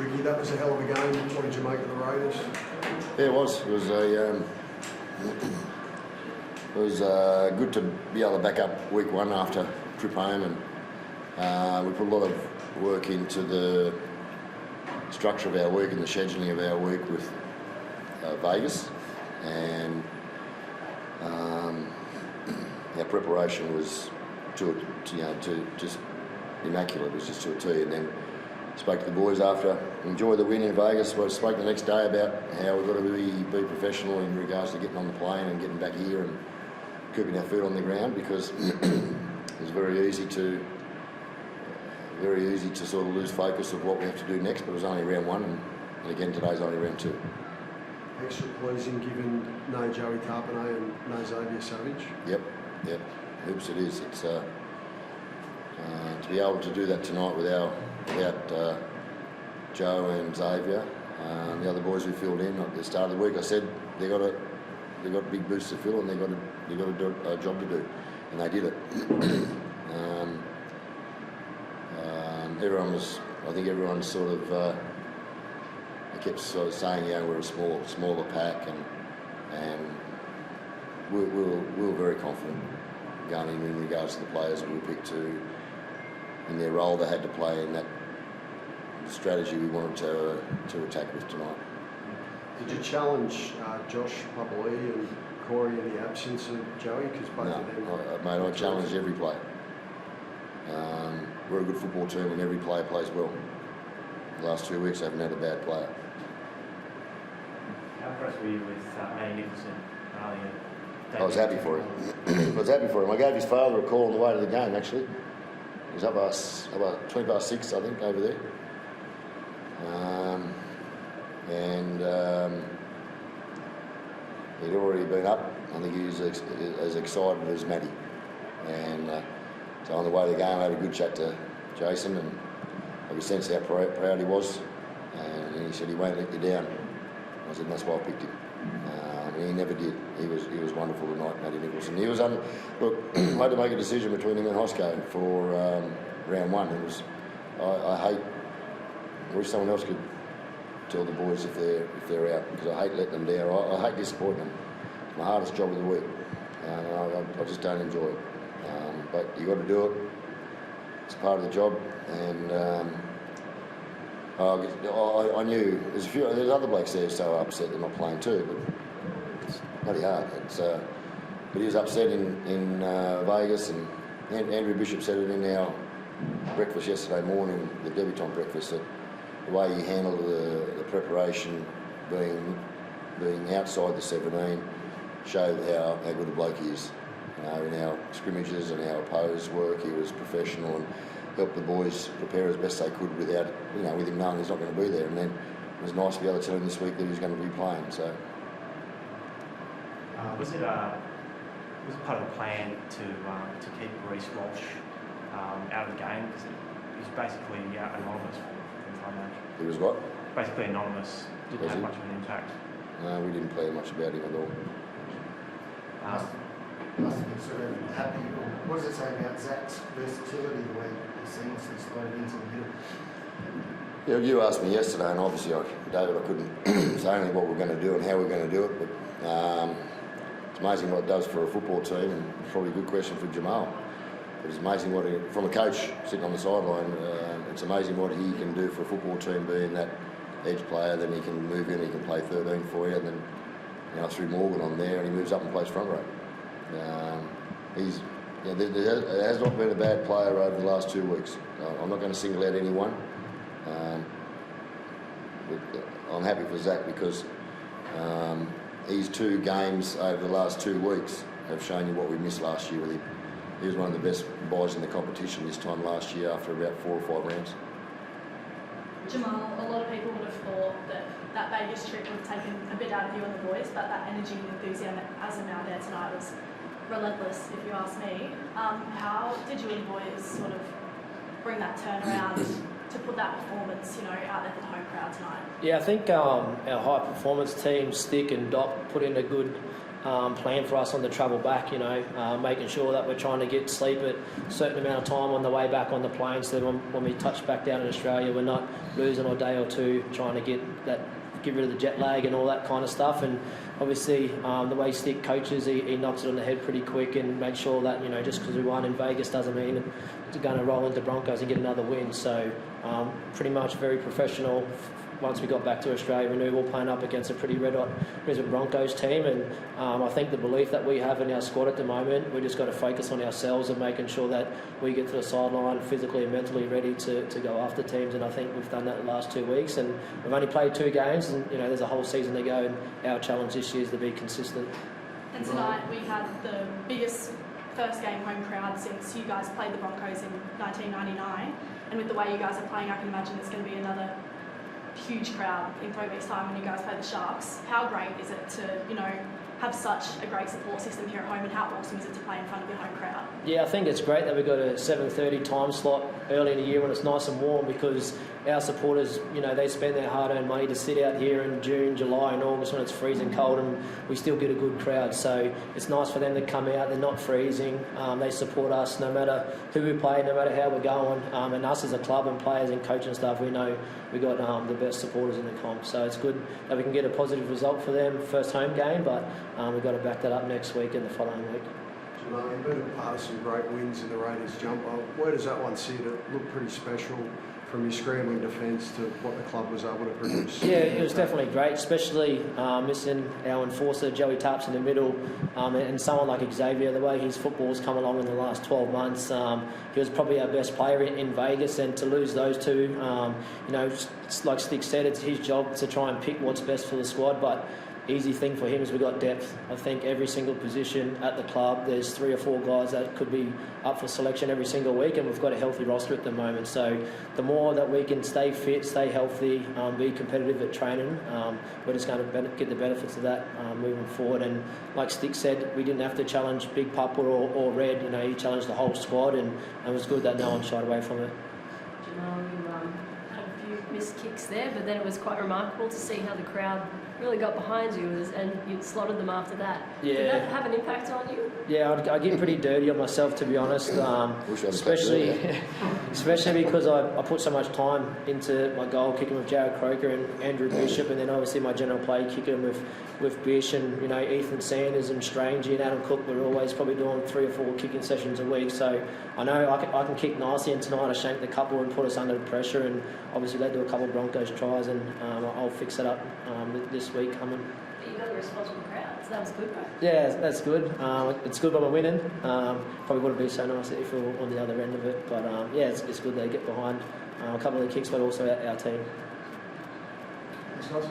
Ricky, that was a hell of a game. What did you make of the Raiders? Yeah, it was. It was good to be able to back up week one after trip home, and we put a lot of work into the structure of our week and the scheduling of our week with Vegas, and our preparation was to just immaculate. It was just to a T. And then spoke to the boys after, enjoyed the win in Vegas. Well, spoke the next day about how we've got to be professional in regards to getting on the plane and getting back here and keeping our feet on the ground, because it's very easy to sort of lose focus of what we have to do next. But it was only round one, and again today's only round two. Extra pleasing given no Joey Carpenter and no Xavier Savage. Yep. Oops, it is. It's to be able to do that tonight without Joe and Xavier, the other boys who filled in at the start of the week. I said they got big boots to fill, and they got a job to do, and they did it. I think everyone sort of kept sort of saying, we're a smaller pack, and we were very confident going in regards to the players we picked to in their role they had to play in that strategy we wanted to attack with tonight. Did you challenge Josh Papali and Corey in the absence of Joey? Because both of them... Mate, I challenged every player. We're a good football team and every player plays well. The last 2 weeks I haven't had a bad player. How impressed were you with Matty Nicholson? I was happy for him. I gave his father a call on the way to the game, actually. He was up about 20 past 6, I think, over there. He'd already been up. I think he was as excited as Matty. And so on the way to the game, I had a good chat to Jason, and I could sense how proud he was. And he said he won't let you down. I said that's why I picked him. And he never did. He was wonderful tonight, Matty Nicholson. He was look, I had to make a decision between him and Hosco for round one. It was I wish someone else could tell the boys if they're out, because I hate letting them down. I hate disappointing them. It's my hardest job of the week, and I just don't enjoy it. But you got to do it. It's part of the job, and I knew there's other blokes there so upset they're not playing too, but it's bloody hard. But he was upset in Vegas, and Andrew Bishop said it in our breakfast yesterday morning, the debutant breakfast, that the way he handled the preparation, being outside the 17, showed how good a bloke he is. In our scrimmages and our opposed work, he was professional and helped the boys prepare as best they could with him knowing he's not going to be there. And then it was nice to be able to tell him this week that he's going to be playing. So, was it part of the plan to keep Reece Walsh out of the game, because he was basically anonymous for the entire match? He was what? Basically anonymous. Didn't have much of an impact. No, we didn't play much about him at all. Must have been sort of happy. What does it say about Zach's versatility, the way he seems to slide into the middle? Yeah, you asked me yesterday, and obviously, David, I couldn't say only what we're going to do and how we're going to do it, but it's amazing what it does for a football team, and probably a good question for Jamal. It's amazing from a coach sitting on the sideline, it's amazing what he can do for a football team, being that edge player. Then he can move in, he can play 13 for you, and then through Morgan on there, and he moves up and plays front row. There has not been a bad player over the last 2 weeks. I'm not going to single out anyone. But I'm happy for Zach, because his 2 games over the last 2 weeks have shown you what we missed last year with him. He was one of the best boys in the competition this time last year after about 4 or 5 rounds. Jamal, a lot of people would have thought that Vegas trip would have taken a bit out of you and the boys, but that energy and enthusiasm out there tonight was relentless, if you ask me. How did you and the boys sort of bring that turnaround to put that performance, out there for the home crowd tonight? Yeah, I think our high performance team, Stick and Doc, put in a good plan for us on the travel back, making sure that we're trying to get sleep at a certain amount of time on the way back on the plane, so that when we touch back down in Australia, we're not losing a day or two trying to get rid of the jet lag and all that kind of stuff. And obviously, the way Stick coaches, he knocks it on the head pretty quick and makes sure that, just because we won in Vegas doesn't mean we're going to roll into Broncos and get another win. So pretty much very professional. Once we got back to Australia, we knew we were playing up against a pretty red-hot Brisbane Broncos team, and I think the belief that we have in our squad at the moment, we just got to focus on ourselves and making sure that we get to the sideline physically and mentally ready to go after teams, and I think we've done that the last 2 weeks, and we've only played 2 games, and there's a whole season to go, and our challenge this year is to be consistent. And tonight we had the biggest first game home crowd since you guys played the Broncos in 1999, and with the way you guys are playing, I can imagine it's going to be another huge crowd in 3 weeks' time when you guys play the Sharks. How great is it to, have such a great support system here at home, and how awesome is it to play in front of your home crowd? Yeah, I think it's great that we've got a 7:30 time slot early in the year when it's nice and warm, because our supporters, they spend their hard-earned money to sit out here in June, July and August when it's freezing cold, and we still get a good crowd. So it's nice for them to come out. They're not freezing. They support us no matter who we play, no matter how we're going. And us as a club and players and coach and stuff, we know we got the best supporters in the comp. So it's good that we can get a positive result for them first home game, but we've got to back that up next week and the following week. You've been a part of some great wins in the Raiders jump. Where does that one sit? It looked pretty special from your scrambling defence to what the club was able to produce. Yeah, it was definitely great, especially missing our enforcer, Joey Tarps, in the middle, and someone like Xavier, the way his football's come along in the last 12 months. He was probably our best player in Vegas, and to lose those two, like Stick said, it's his job to try and pick what's best for the squad, but easy thing for him is we've got depth. I think every single position at the club, there's 3 or 4 guys that could be up for selection every single week, and we've got a healthy roster at the moment. So the more that we can stay fit, stay healthy, be competitive at training, we're just going to get the benefits of that moving forward. And like Stick said, we didn't have to challenge Big Papa or Red. He challenged the whole squad, and it was good that no one shied away from it. Jamal, you had a few missed kicks there, but then it was quite remarkable to see how the crowd really got behind you, and you slotted them after that. Yeah. Did that have an impact on you? Yeah, I get pretty dirty on myself, to be honest. Especially because I put so much time into my goal kicking with Jared Croker and Andrew Bishop, and then obviously my general play kicking with Bish and Ethan Sanders and Strangey and Adam Cook. We're always probably doing 3 or 4 kicking sessions a week, so I know I can kick nicely. And tonight I shanked a couple and put us under pressure, and obviously led to a couple of Broncos tries, and I'll fix it up this week coming. You got a responsible crowd, so that was good, right? Yeah, that's good. It's good when we're winning. Probably wouldn't be so nice if we were on the other end of it, but yeah, it's good they get behind a couple of the kicks, but also our team. Thanks, guys.